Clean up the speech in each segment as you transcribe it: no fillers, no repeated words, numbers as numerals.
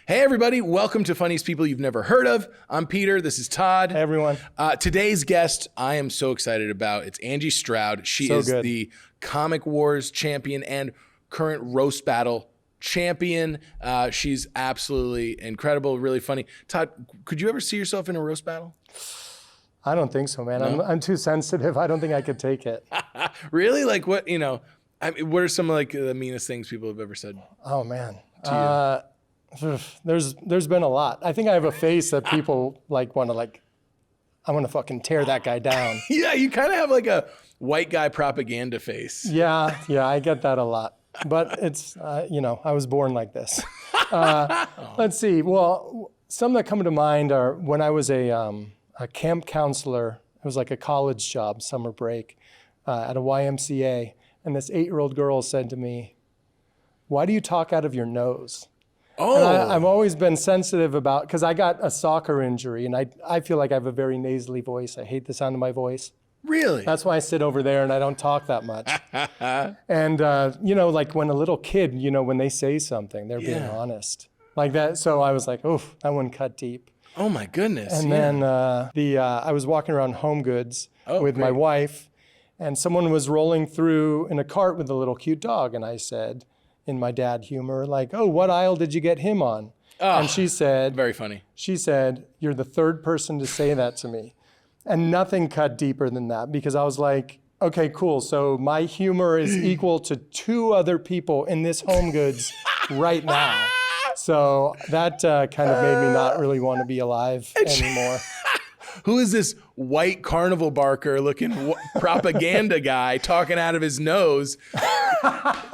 Hey everybody, welcome to Funniest People You've Never Heard of. I'm Peter, this is Todd. Hey everyone. Today's guest, I am so excited about. It's Angie STROUD. She is the Comic Wars champion and current roast battle champion. She's absolutely incredible, really funny. Todd, could you ever see yourself in a roast battle? I don't think so, man. No? I'm too sensitive. I don't think I could take it. Really? Like what, I mean, what are some of like the meanest things people have ever said? Oh man. To you? There's been a lot. I think I have a face that people I want to fucking tear that guy down. Yeah, you kind of have like a white guy propaganda face. Yeah, I get that a lot. But it's, I was born like this. Let's see. Well, some that come to mind are when I was a camp counselor. It was like a college job, summer break, at a YMCA. And this 8-year-old girl said to me, "Why do you talk out of your nose?" Oh. And I've always been sensitive about, because I got a soccer injury and I feel like I have a very nasally voice. I hate the sound of my voice. Really? That's why I sit over there and I don't talk that much. And, like when a little kid, when they say something, they're being honest. Like that. So I was like, oof, that one cut deep. Oh my goodness. And then I was walking around Home Goods with my wife, and someone was rolling through in a cart with a little cute dog. And I said, in my dad humor, like, "Oh, what aisle did you get him on?" And she said, very funny. She said, "You're the third person to say that to me." And nothing cut deeper than that, because I was like, okay, cool. So my humor is equal to 2 other people in this Home Goods right now. So that kind of made me not really want to be alive anymore. Who is this white carnival barker looking propaganda guy talking out of his nose?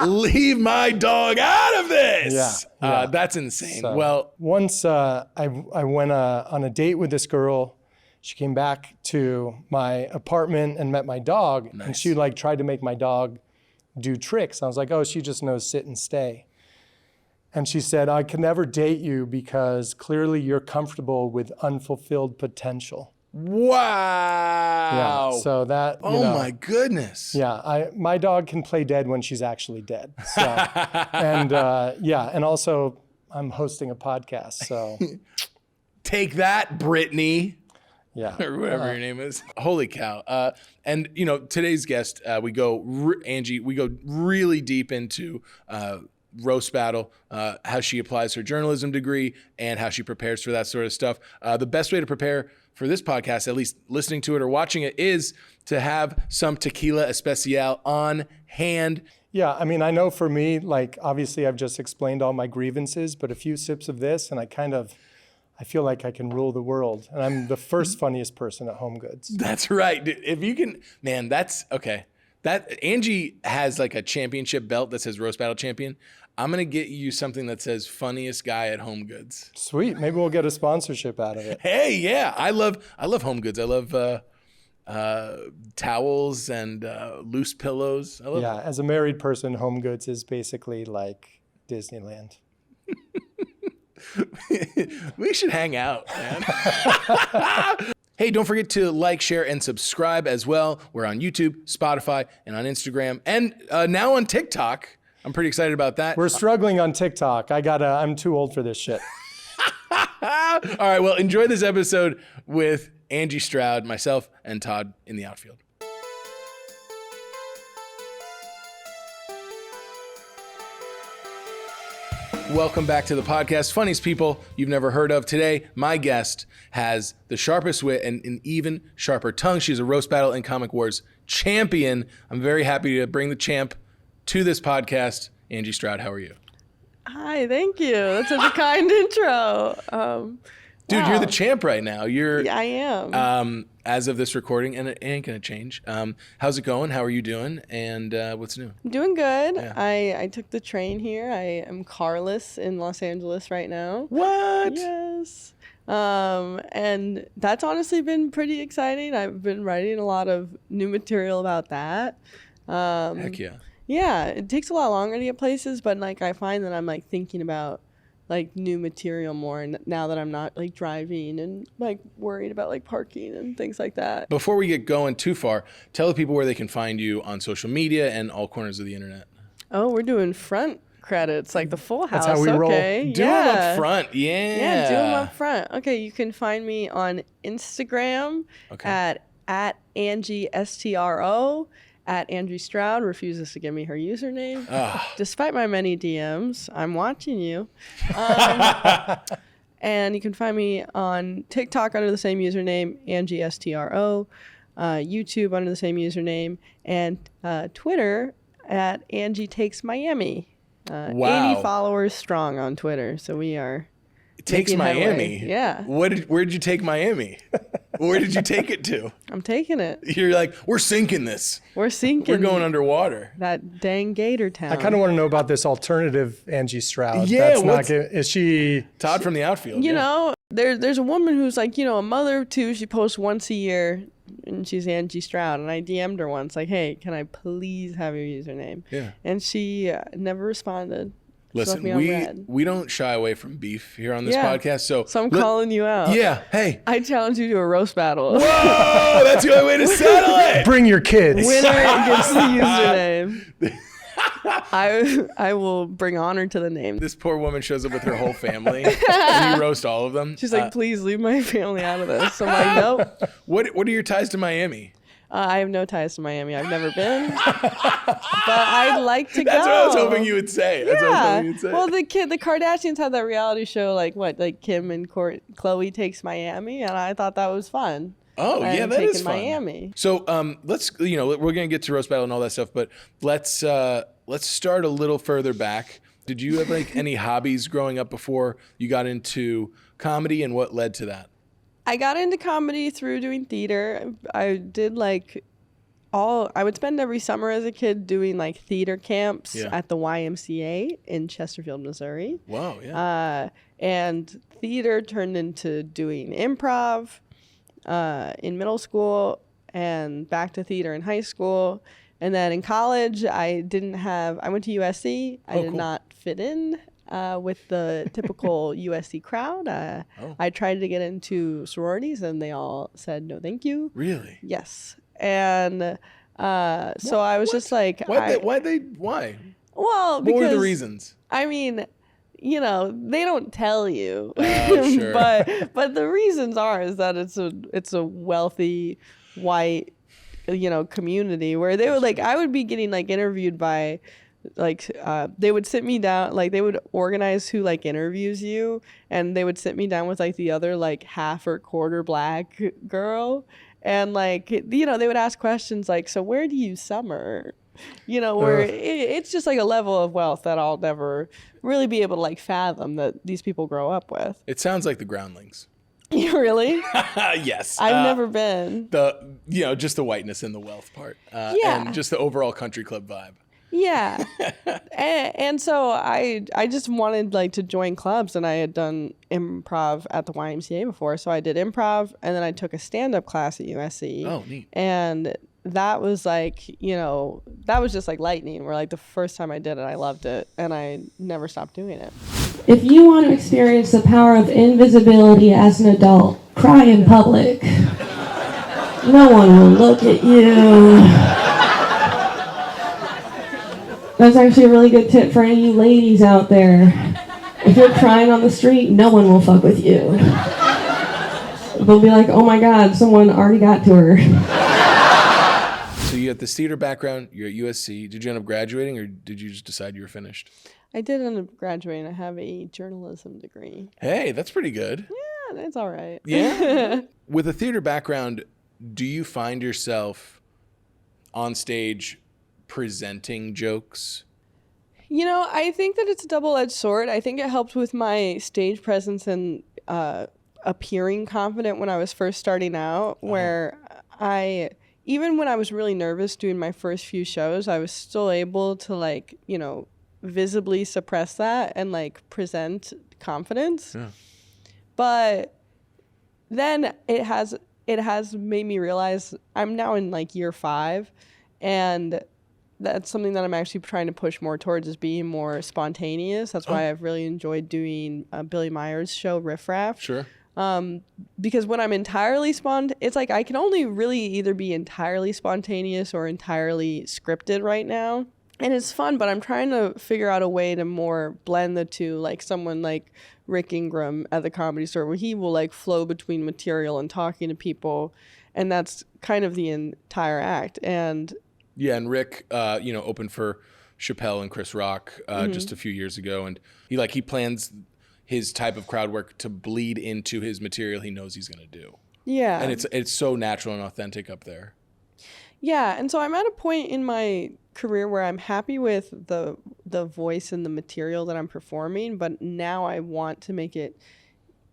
Leave my dog out of this. Yeah. That's insane. So, well, once I went on a date with this girl. She came back to my apartment and met my dog. Nice. And she tried to make my dog do tricks. I was like, oh, she just knows sit and stay. And she said, "I can never date you because clearly you're comfortable with unfulfilled potential." Wow. Yeah. So that. Oh my goodness. Yeah. My dog can play dead when she's actually dead. So, and also I'm hosting a podcast. So take that, Brittany. Yeah. Or whatever your name is. Holy cow. And today's guest, Angie, we go really deep into roast battle, how she applies her journalism degree and how she prepares for that sort of stuff. The best way to prepare for this podcast, at least listening to it or watching it, is to have some tequila especial on hand. Yeah, I mean, I know for me, obviously I've just explained all my grievances, but a few sips of this and I feel like I can rule the world. And I'm the first funniest person at Home Goods. That's right. If you can, man, that's okay. That Angie has a championship belt that says roast battle champion. I'm going to get you something that says funniest guy at Home Goods. Sweet. Maybe we'll get a sponsorship out of it. Hey, yeah. I love Home Goods. I love towels and loose pillows. As a married person, Home Goods is basically like Disneyland. We should hang out, man. Hey, don't forget to like, share, and subscribe as well. We're on YouTube, Spotify, and on Instagram, and now on TikTok. I'm pretty excited about that. We're struggling on TikTok. I'm too old for this shit. All right, well, enjoy this episode with Angie STROUD, myself, and Todd in the outfield. Welcome back to the podcast, Funniest People You've Never Heard of. Today, my guest has the sharpest wit and an even sharper tongue. She's a roast battle and Comic Wars champion. I'm very happy to bring the champ to this podcast. Angie STROUD, how are you? Hi, thank you. That's such a kind intro. Dude, wow. You're the champ right now. I am. As of this recording, and it ain't gonna change. How's it going? How are you doing? And what's new? I'm doing good. Yeah. I took the train here. I am carless in Los Angeles right now. What? Yes. And that's honestly been pretty exciting. I've been writing a lot of new material about that. Heck yeah. Yeah, it takes a lot longer to get places, but I find that I'm thinking about new material more, and now that I'm not driving and worried about parking and things like that. Before we get going too far, tell the people where they can find you on social media and all corners of the internet. Oh, we're doing front credits, like the Full House. That's how we roll. Okay. Do them up front. Yeah. Yeah, do them up front. Okay, you can find me on Instagram at Angie STRO. At Angie STROUD refuses to give me her username. Despite my many DMs, I'm watching you. And you can find me on TikTok under the same username, Angie STRO, YouTube under the same username, and Twitter at Angie Takes Miami. 80 followers strong on Twitter, so we are. Takes Miami. Headway. Yeah. Where'd you take Miami? Where did you take it to? I'm taking it. You're like, we're sinking this. We're sinking. We're going underwater. That dang Gator Town. I kind of want to know about this alternative Angie STROUD. Yeah, is she Todd from the outfield? You know, there's a woman who's like, a mother of two. She posts once a year, and she's Angie STROUD. And I DM'd her once, like, hey, can I please have your username? Yeah. And she never responded. Listen, we don't shy away from beef here on this podcast. So I'm calling you out. Yeah. Hey. I challenge you to a roast battle. Whoa! That's the only way to settle it. Bring your kids. Winner gets the username. I will bring honor to the name. This poor woman shows up with her whole family, and you roast all of them. She's like, please leave my family out of this. So I'm like, nope. What are your ties to Miami? I have no ties to Miami. I've never been, but I'd like to go. That's what I was hoping you would say. Well, the Kardashians had that reality show, like Kim and Khloe Takes Miami, and I thought that was fun. Oh, yeah, that is fun. Miami. So let's, we're gonna get to roast battle and all that stuff, but let's start a little further back. Did you have like any hobbies growing up before you got into comedy, and what led to that? I got into comedy through doing theater. I did I would spend every summer as a kid doing like theater camps at the YMCA in Chesterfield, Missouri. Wow, yeah. And theater turned into doing improv in middle school and back to theater in high school. And then in college, I went to USC. I did not fit in with the typical USC crowd. I tried to get into sororities, and they all said no, thank you. Really? Yes. And so I was just like, why? Well, because what were the reasons? I mean, they don't tell you. Oh, sure. but the reasons is that it's a wealthy white community where they would I would be getting interviewed by they would sit me down, they would organize who interviews you, and they would sit me down with the other half or quarter black girl, and they would ask questions so where do you summer, where it's just a level of wealth that I'll never really be able to fathom that these people grow up with. It sounds like the Groundlings. Really? Yes. I've never been. Just the whiteness and the wealth part. And just the overall country club vibe. Yeah. and so I just wanted to join clubs, and I had done improv at the YMCA before. So I did improv, and then I took a stand-up class at USC. Oh, neat. And that was that was just lightning, where the first time I did it, I loved it, and I never stopped doing it. If you want to experience the power of invisibility as an adult, cry in public. No one will look at you. That's actually a really good tip for any of you ladies out there. If you're crying on the street, no one will fuck with you. They'll be like, oh my God, someone already got to her. So you have this theater background, you're at USC. Did you end up graduating, or did you just decide you were finished? I did end up graduating. I have a journalism degree. Hey, that's pretty good. Yeah, that's all right. Yeah. With a theater background, do you find yourself on stage presenting jokes? I think that it's a double-edged sword. I think it helped with my stage presence and appearing confident when I was first starting out, where even when I was really nervous doing my first few shows, I was still able to visibly suppress that and present confidence. Yeah. But then it has made me realize I'm now in year 5, and that's something that I'm actually trying to push more towards, is being more spontaneous. That's why I've really enjoyed doing Billy Meyer's show Riff Raff. Sure. Because when I'm entirely it's I can only really either be entirely spontaneous or entirely scripted right now. And it's fun, but I'm trying to figure out a way to more blend the two, like someone like Rick Ingram at the Comedy Store, where he will like flow between material and talking to people, and that's kind of the entire act. And yeah, and Rick, opened for Chappelle and Chris Rock just a few years ago, and he plans his type of crowd work to bleed into his material he knows he's going to do. yeah, And it's so natural and authentic up there. yeah, and so I'm at a point in my career where I'm happy with the voice and the material that I'm performing, but now I want to make it,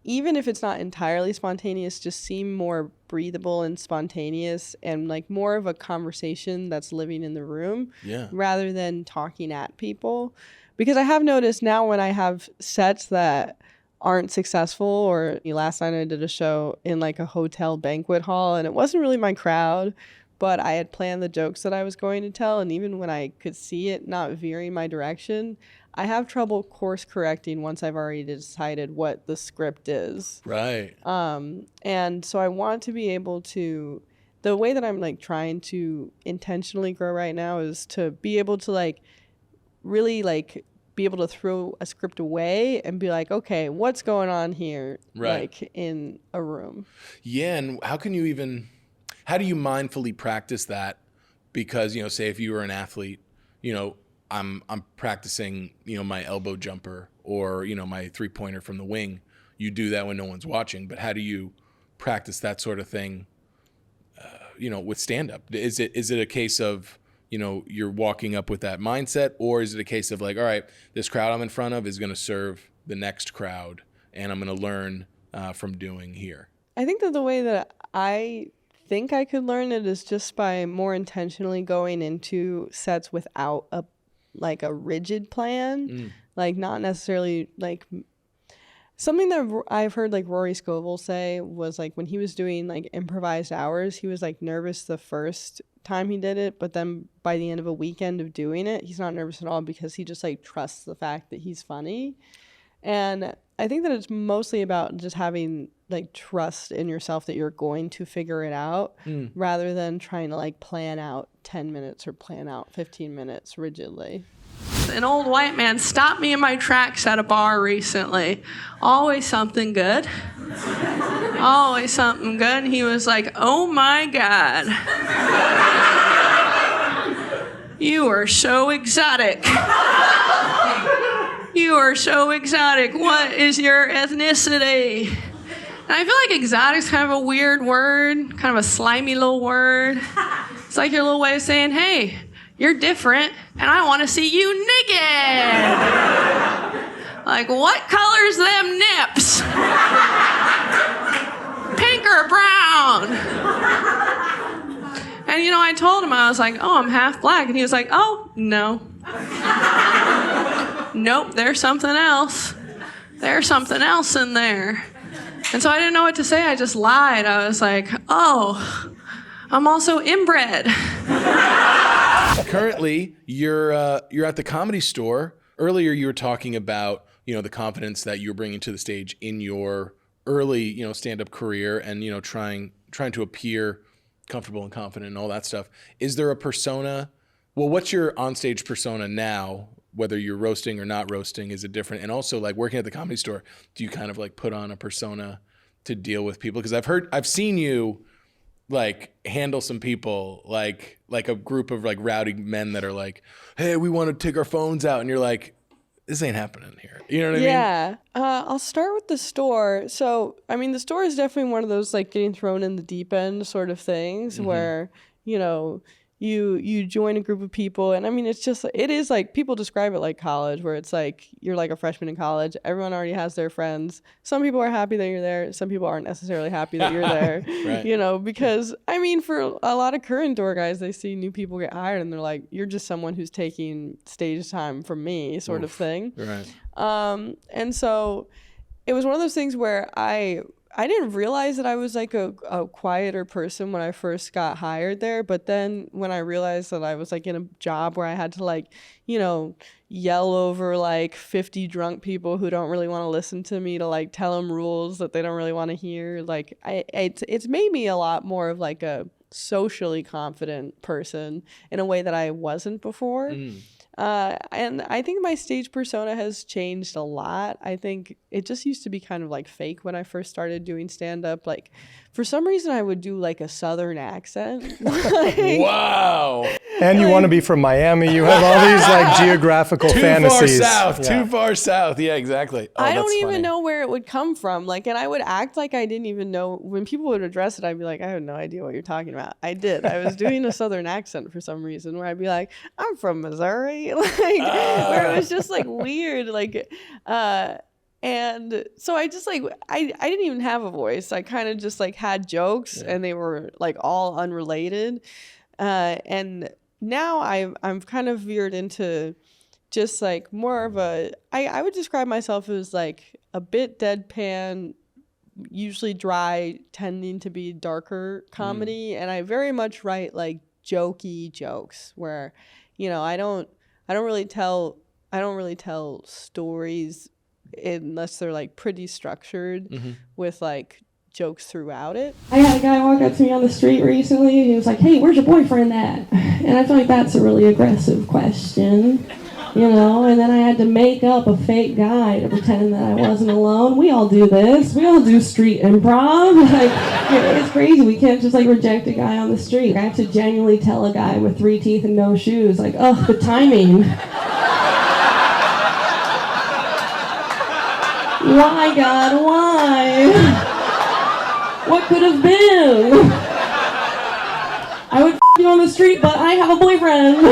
even if it's not entirely spontaneous, just seem more breathable and spontaneous and like more of a conversation that's living in the room rather than talking at people. Because I have noticed now when I have sets that aren't successful, or last night I did a show in like a hotel banquet hall and it wasn't really my crowd, but I had planned the jokes that I was going to tell, and even when I could see it not veering my direction, I have trouble course correcting once I've already decided what the script is. Right. And so I want to be able to, the way that I'm like trying to intentionally grow right now is to be able to like really like be able to throw a script away and be like, okay, what's going on here? Right. Like in a room. Yeah, and how do you mindfully practice that? Because, say if you were an athlete, I'm practicing, my elbow jumper or, my 3-pointer from the wing. You do that when no one's watching, but how do you practice that sort of thing, with stand-up? Is it a case of, you're walking up with that mindset, or is it a case of like, all right, this crowd I'm in front of is going to serve the next crowd and I'm going to learn from doing here? I think that the way that I think I could learn it is just by more intentionally going into sets without a rigid plan, like not necessarily like something that I've heard like Rory Scovel say was like when he was doing like improvised hours, he was like nervous the first time he did it, but then by the end of a weekend of doing it, he's not nervous at all because he just like trusts the fact that he's funny. And I think that it's mostly about just having like trust in yourself that you're going to figure it out rather than trying to like plan out 10 minutes or plan out 15 minutes rigidly. An old white man stopped me in my tracks at a bar recently. Always something good. Always something good. And he was like, "Oh my God. You are so exotic. You are so exotic. What is your ethnicity?" And I feel like exotic's kind of a weird word, kind of a slimy little word. It's like your little way of saying, hey, you're different, and I want to see you naked. Like, what color's them nips? Pink or brown? And, I told him, I was like, oh, I'm half black. And he was like, oh, no. Nope, there's something else. There's something else in there. And so I didn't know what to say. I just lied. I was like, oh, I'm also inbred. Currently, you're at the Comedy Store. Earlier, you were talking about, the confidence that you're bringing to the stage in your early, stand-up career and, trying to appear comfortable and confident and all that stuff. Is there a persona? Well, what's your onstage persona now? Whether you're roasting or not roasting, is it different? And also, like working at the Comedy Store, do you kind of like put on a persona to deal with people? Because I've seen you like handle some people like a group of like rowdy men that are like, hey, we want to take our phones out, and you're like, this ain't happening here. You know what I mean? Yeah. I'll start with the store. So, I mean, the store is definitely one of those like getting thrown in the deep end sort of things where, you join a group of people, and I mean, it is like people describe it like college, where it's like you're like a freshman in college. Everyone already has their friends. Some people are happy that you're there. Some people aren't necessarily happy that you're there. Right. Because I mean, for a lot of current door guys, they see new people get hired, and they're like, "You're just someone who's taking stage time from me," sort of thing. Right. And so it was one of those things where I didn't realize that I was like a quieter person when I first got hired there. But then when I realized that I was like in a job where I had to like, yell over like 50 drunk people who don't really want to listen to me to like tell them rules that they don't really want to hear. Like it's made me a lot more of like a socially confident person in a way that I wasn't before. And I think my stage persona has changed a lot. I think it just used to be kind of like fake when I first started doing stand-up. Like, for some reason, I would do like a Southern accent. Wow. And you want to be from Miami. You have all these like geographical fantasies. Too far south. Yeah, exactly. Oh, I don't that's even funny. know where it would come from. Like, and I would act like I didn't even know. When people would address it, I'd be like, I have no idea what you're talking about. I did. I was doing a Southern accent for some reason where I'd be like, I'm from Missouri. Like, where it was just like weird. Like, and so I just like, I didn't even have a voice. I kind of just like had jokes and they were like all unrelated. And now I'm kind of veered into just like more of I would describe myself as like a bit deadpan, usually dry, tending to be darker comedy. And I very much write like jokey jokes where, you know, I don't really tell stories unless they're like pretty structured with like jokes throughout it. I had a guy walk up to me on the street recently. He was like, hey, where's your boyfriend at? And I feel like that's a really aggressive question, you know? And then I had to make up a fake guy to pretend that I wasn't alone. We all do this. We all do street improv. Like, it's crazy. We can't just like reject a guy on the street. I have to genuinely tell a guy with 3 teeth and no shoes, like, oh, the timing. Why, God, why? What could have been? I would you on the street, but I have a boyfriend.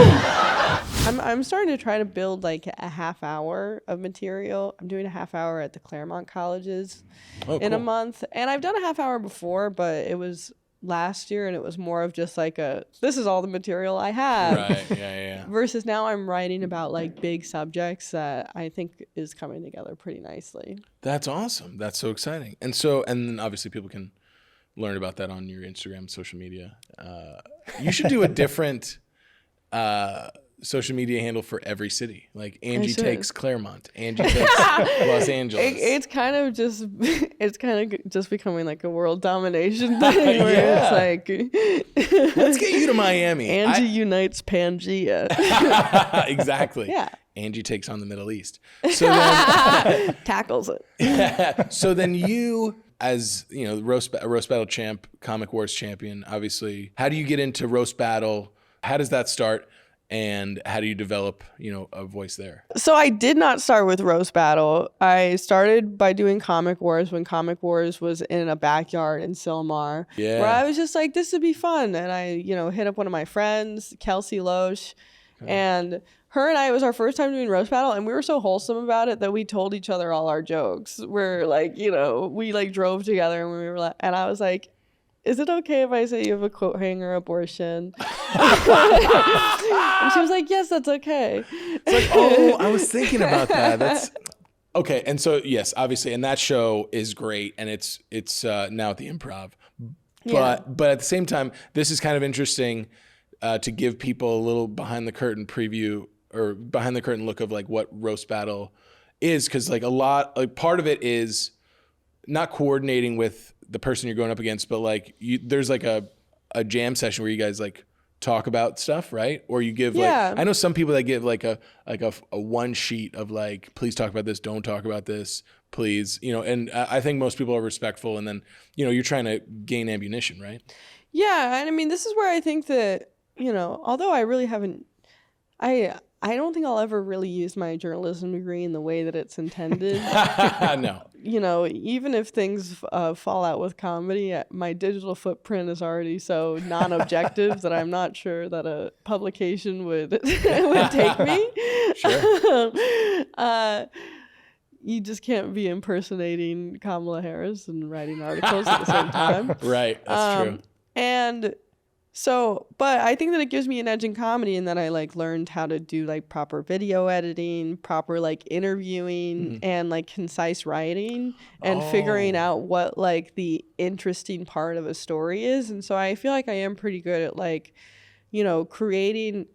I'm starting to try to build like a half hour of material. I'm doing a half hour at the Claremont colleges in a month. And I've done a half hour before, but it was last year and it was more of just like this is all the material I have. Right, yeah. Versus now I'm writing about like big subjects that I think is coming together pretty nicely. That's awesome. That's so exciting. And then obviously people can learn about that on your Instagram, social media. You should do a different social media handle for every city. Like Angie takes Claremont, Angie takes Los Angeles. It's kind of just becoming like a world domination thing where it's like let's get you to Miami. Angie unites Pangea. Exactly. Yeah. Angie takes on the Middle East. So then tackles it. So then you, as you know, roast battle champ, Comic Wars champion, obviously, how do you get into roast battle? How does that start? And how do you develop, you know, a voice there? So I did not start with roast battle. I started by doing Comic Wars when Comic Wars was in a backyard in Silmar. Yeah. Where I was just like, this would be fun. And I, you know, hit up one of my friends, Kelsey Loesch, and her and I, it was our first time doing roast battle, and we were so wholesome about it that we told each other all our jokes. We're like, you know, we like drove together and we were like, and I was like, is it okay if I say you have a coat hanger abortion? And she was like, yes, that's okay. It's like, oh, I was thinking about that. That's okay. And so, yes, obviously, and that show is great, and it's now at the Improv. But at the same time, this is kind of interesting to give people a little behind the curtain preview or behind the curtain look of like what roast battle is, because like part of it is not coordinating with the person you're going up against, but like there's like a jam session where you guys like talk about stuff, right? Or you give like, I know some people that give like a one sheet of like, please talk about this, don't talk about this, please, you know, and I think most people are respectful, and then, you know, you're trying to gain ammunition, right? Yeah, and I mean, this is where I think that, you know, although I really haven't, I don't think I'll ever really use my journalism degree in the way that it's intended. No. You know, even if things fall out with comedy, my digital footprint is already so non-objective that I'm not sure that a publication would take me. Sure. You just can't be impersonating Kamala Harris and writing articles at the same time. Right, that's true. And so, but I think that it gives me an edge in comedy in that I like learned how to do like proper video editing, proper like interviewing, and like concise writing, and figuring out what like the interesting part of a story is. And so I feel like I am pretty good at like, you know, creating.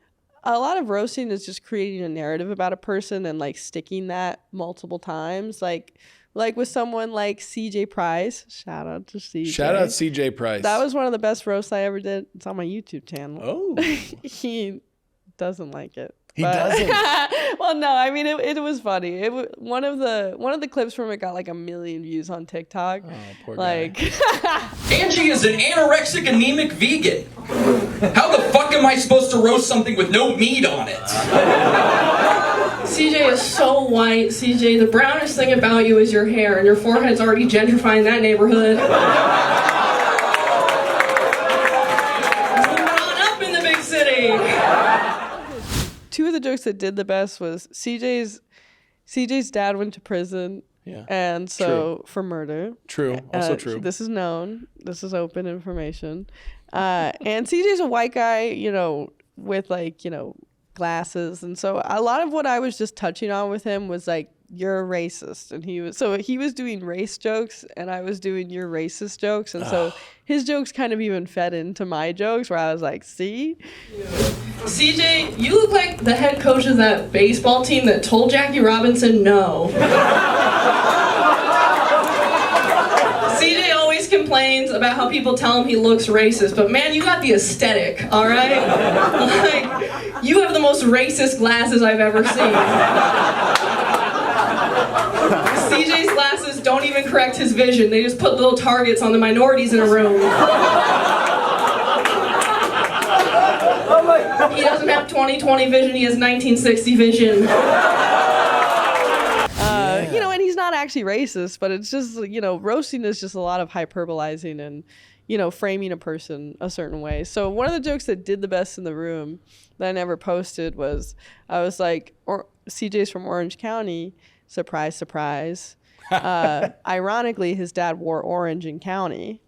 A lot of roasting is just creating a narrative about a person and like sticking that multiple times. Like Like with someone like CJ Price. Shout out to CJ. Shout out CJ Price. That was one of the best roasts I ever did. It's on my YouTube channel. Oh. He doesn't like it. He doesn't. Well, no, I mean it was funny. One of the clips from it got like 1 million views on TikTok. Oh, poor like guy. Angie is an anorexic anemic vegan. How the fuck am I supposed to roast something with no meat on it? CJ is so white. CJ, the brownest thing about you is your hair, and your forehead's already gentrifying that neighborhood. Moving on up in the big city. two of the jokes that did the best was CJ's dad went to prison. Yeah. And so for murder. True. Also true. This is known. This is open information. And CJ's a white guy, you know, with like, you know, glasses. And so a lot of what I was just touching on with him was like, you're a racist. And he was doing race jokes and I was doing your racist jokes. And so his jokes kind of even fed into my jokes where I was like, see? CJ, you look like the head coach of that baseball team that told Jackie Robinson no. CJ always complains about how people tell him he looks racist, but man, you got the aesthetic, all right? Like, you have the most racist glasses I've ever seen. CJ's glasses don't even correct his vision. They just put little targets on the minorities in a room. He doesn't have 20/20 vision, he has 1960 vision. You know, and he's not actually racist, but it's just, you know, roasting is just a lot of hyperbolizing and, you know, framing a person a certain way. So one of the jokes that did the best in the room that I never posted was, I was like, CJ's from Orange County, surprise, surprise. Ironically, his dad wore orange in county.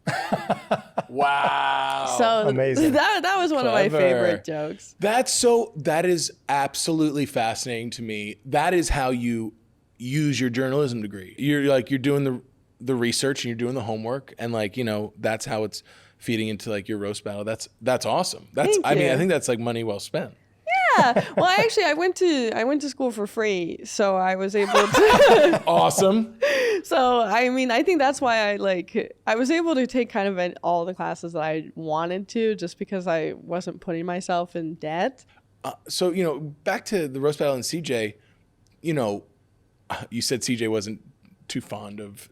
Wow. So Amazing. That was one of my Clever. favorite jokes. That is absolutely fascinating to me. That is how you use your journalism degree. You're doing the research and you're doing the homework and like, you know, that's how it's feeding into like your roast battle. That's awesome. Thank I mean, you. I think that's like money well spent. Yeah. Well, I went to school for free, so I was able to. Awesome. So, I mean, I think that's why I was able to take kind of all the classes that I wanted to just because I wasn't putting myself in debt. So, you know, back to the roast battle and CJ, you know, you said CJ wasn't too fond of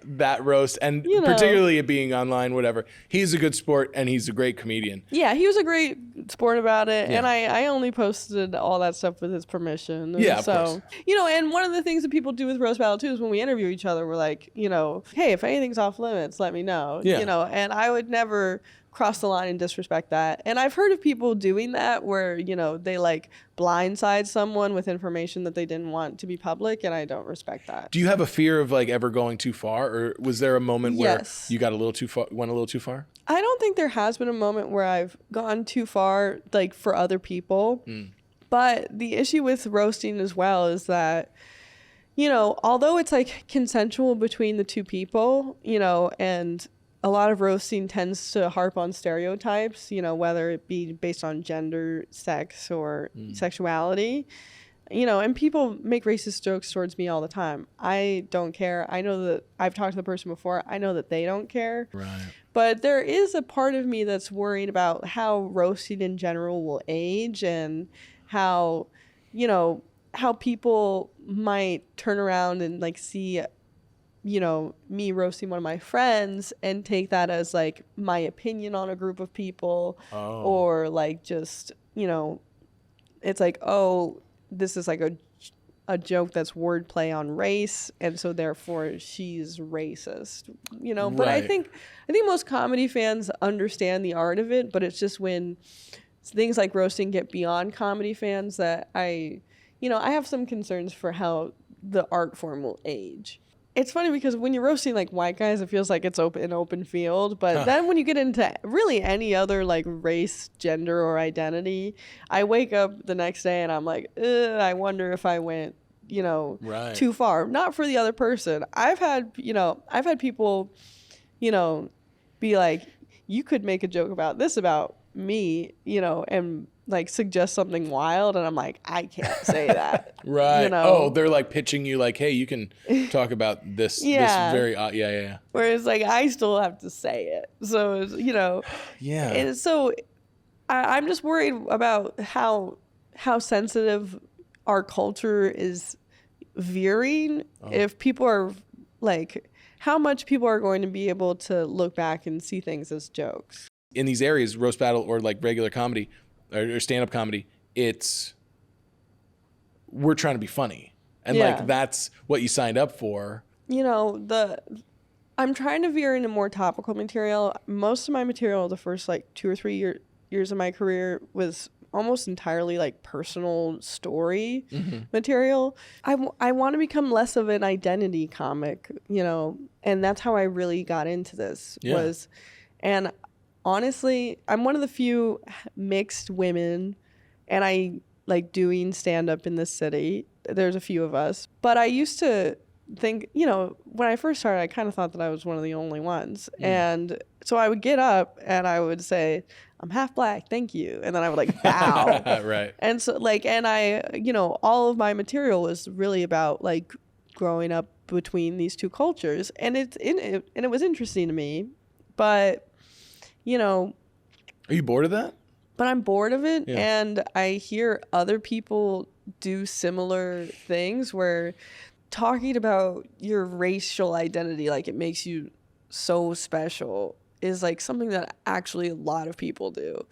that roast, and You know. particularly it being online, whatever. He's a good sport and he's a great comedian. Yeah, he was a great sport about it, Yeah. and I only posted all that stuff with his permission. And Yeah, of so, course. you know, and one of the things that people do with roast battle too is when we interview each other, we're like, you know, hey, if anything's off limits, let me know. Yeah. You know, and I would never cross the line and disrespect that. And I've heard of people doing that where, you know, they like blindside someone with information that they didn't want to be public, and I don't respect that. Do you have a fear of like ever going too far, or was there a moment Yes. where you got a little too far, went a little too far? I don't think there has been a moment where I've gone too far, like for other people. But the issue with roasting as well is that, you know, although it's like consensual between the two people, you know, and a lot of roasting tends to harp on stereotypes, you know, whether it be based on gender, sex, or sexuality, you know, and people make racist jokes towards me all the time. I don't care. I know that I've talked to the person before. I know that they don't care. Right. But there is a part of me that's worried about how roasting in general will age and how, you know, how people might turn around and like see, you know, me roasting one of my friends and take that as like my opinion on a group of people, or like just, you know, it's like, oh, this is like a joke that's wordplay on race, and so therefore she's racist, you know. But I Right. think most comedy fans understand the art of it, but it's just when things like roasting get beyond comedy fans that I have some concerns for how the art form will age. It's funny because when you're roasting like white guys, it feels like it's an open field. But then when you get into really any other like race, gender, or identity, I wake up the next day and I'm like, I wonder if I went, you know, Right. too far. Not for the other person. I've had people, you know, be like, you could make a joke about this about me, you know, and like suggest something wild, and I'm like, I can't say that. Right. You know? Oh, they're like pitching you like, hey, you can talk about this. Yeah. This very yeah. Whereas like I still have to say it. So it's, you know. Yeah. And so I'm just worried about how sensitive our culture is veering. If people are like, how much people are going to be able to look back and see things as jokes. In these areas, roast battle or like regular comedy or stand-up comedy, we're trying to be funny. And like, that's what you signed up for. You know, I'm trying to veer into more topical material. Most of my material the first like 2 or 3 years of my career was almost entirely like personal story material. I want to become less of an identity comic, you know, and that's how I really got into this and honestly, I'm one of the few mixed women, and I like doing stand-up in this city. There's a few of us, but I used to think, you know, when I first started, I kind of thought that I was one of the only ones. And so I would get up and I would say, I'm half black, thank you. And then I would like bow. Right. And so like, and I, you know, all of my material was really about like growing up between these two cultures. And it was interesting to me, but you know. Are you bored of that? But I'm bored of it. Yeah. And I hear other people do similar things where talking about your racial identity, like it makes you so special, is like something that actually a lot of people do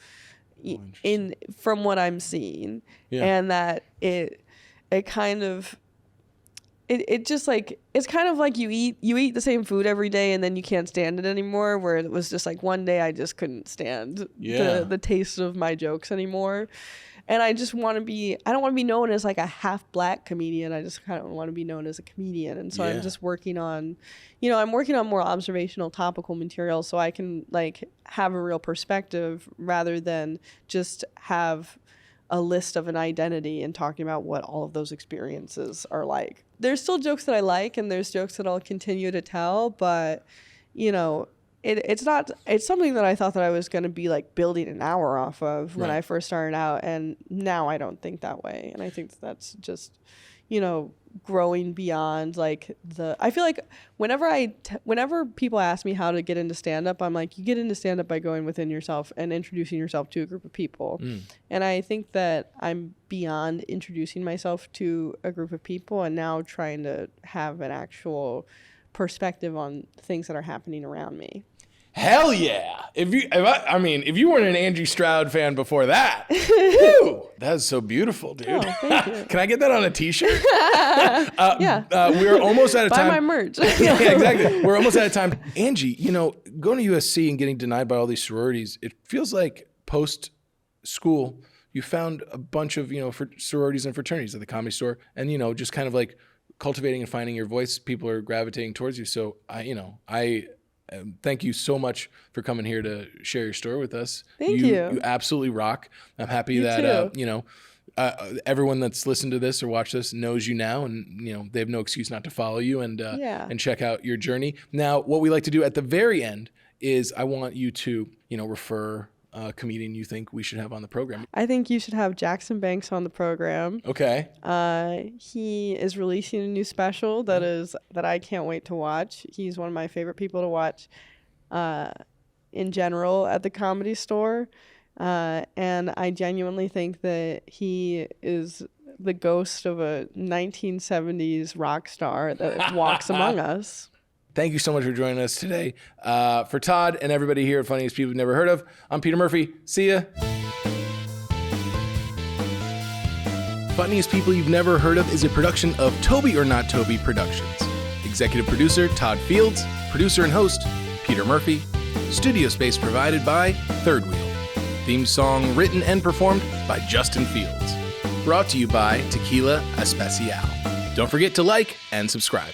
from what I'm seeing. And that it kind of, it just like, it's kind of like you eat the same food every day and then you can't stand it anymore, where it was just like one day I just couldn't stand the taste of my jokes anymore. And I just want to be, I don't want to be known as like a half black comedian. I just kind of want to be known as a comedian. And so I'm just working on, you know, I'm working on more observational topical material so I can like have a real perspective rather than just have a list of an identity and talking about what all of those experiences are like. There's still jokes that I like and there's jokes that I'll continue to tell, but you know, it's something that I thought that I was going to be like building an hour off of when I first started out, and now I don't think that way. And I think that's just, you know, growing beyond like I feel like whenever people ask me how to get into stand-up, I'm like, you get into stand-up by going within yourself and introducing yourself to a group of people. And I think that I'm beyond introducing myself to a group of people and now trying to have an actual perspective on things that are happening around me. Hell yeah! If you weren't an Angie STROUD fan before that, whew, that is so beautiful, dude. Oh, thank you. Can I get that on a T-shirt? We're almost out of time. Buy my merch. Yeah, exactly. We're almost out of time. Angie, you know, going to USC and getting denied by all these sororities, it feels like post-school you found a bunch of, you know, sororities and fraternities at the Comedy Store, and you know, just kind of like cultivating and finding your voice. People are gravitating towards you. So I thank you so much for coming here to share your story with us. Thank you. You absolutely rock. I'm happy You that too. everyone that's listened to this or watched this knows you now, and you know they have no excuse not to follow you and check out your journey. Now, what we like to do at the very end is I want you to, you know, refer a comedian you think we should have on the program. I think you should have Jackson Banks on the program. Okay. He is releasing a new special that I can't wait to watch. He's one of my favorite people to watch in general at the Comedy Store. And I genuinely think that he is the ghost of a 1970s rock star that walks among us. Thank you so much for joining us today. For Todd and everybody here at Funniest People You've Never Heard Of, I'm Peter Murphy. See ya. Funniest People You've Never Heard Of is a production of Toby or Not Toby Productions. Executive producer, Todd Fields. Producer and host, Peter Murphy. Studio space provided by Third Wheel. Theme song written and performed by Justin Fields. Brought to you by Tequila Especial. Don't forget to like and subscribe.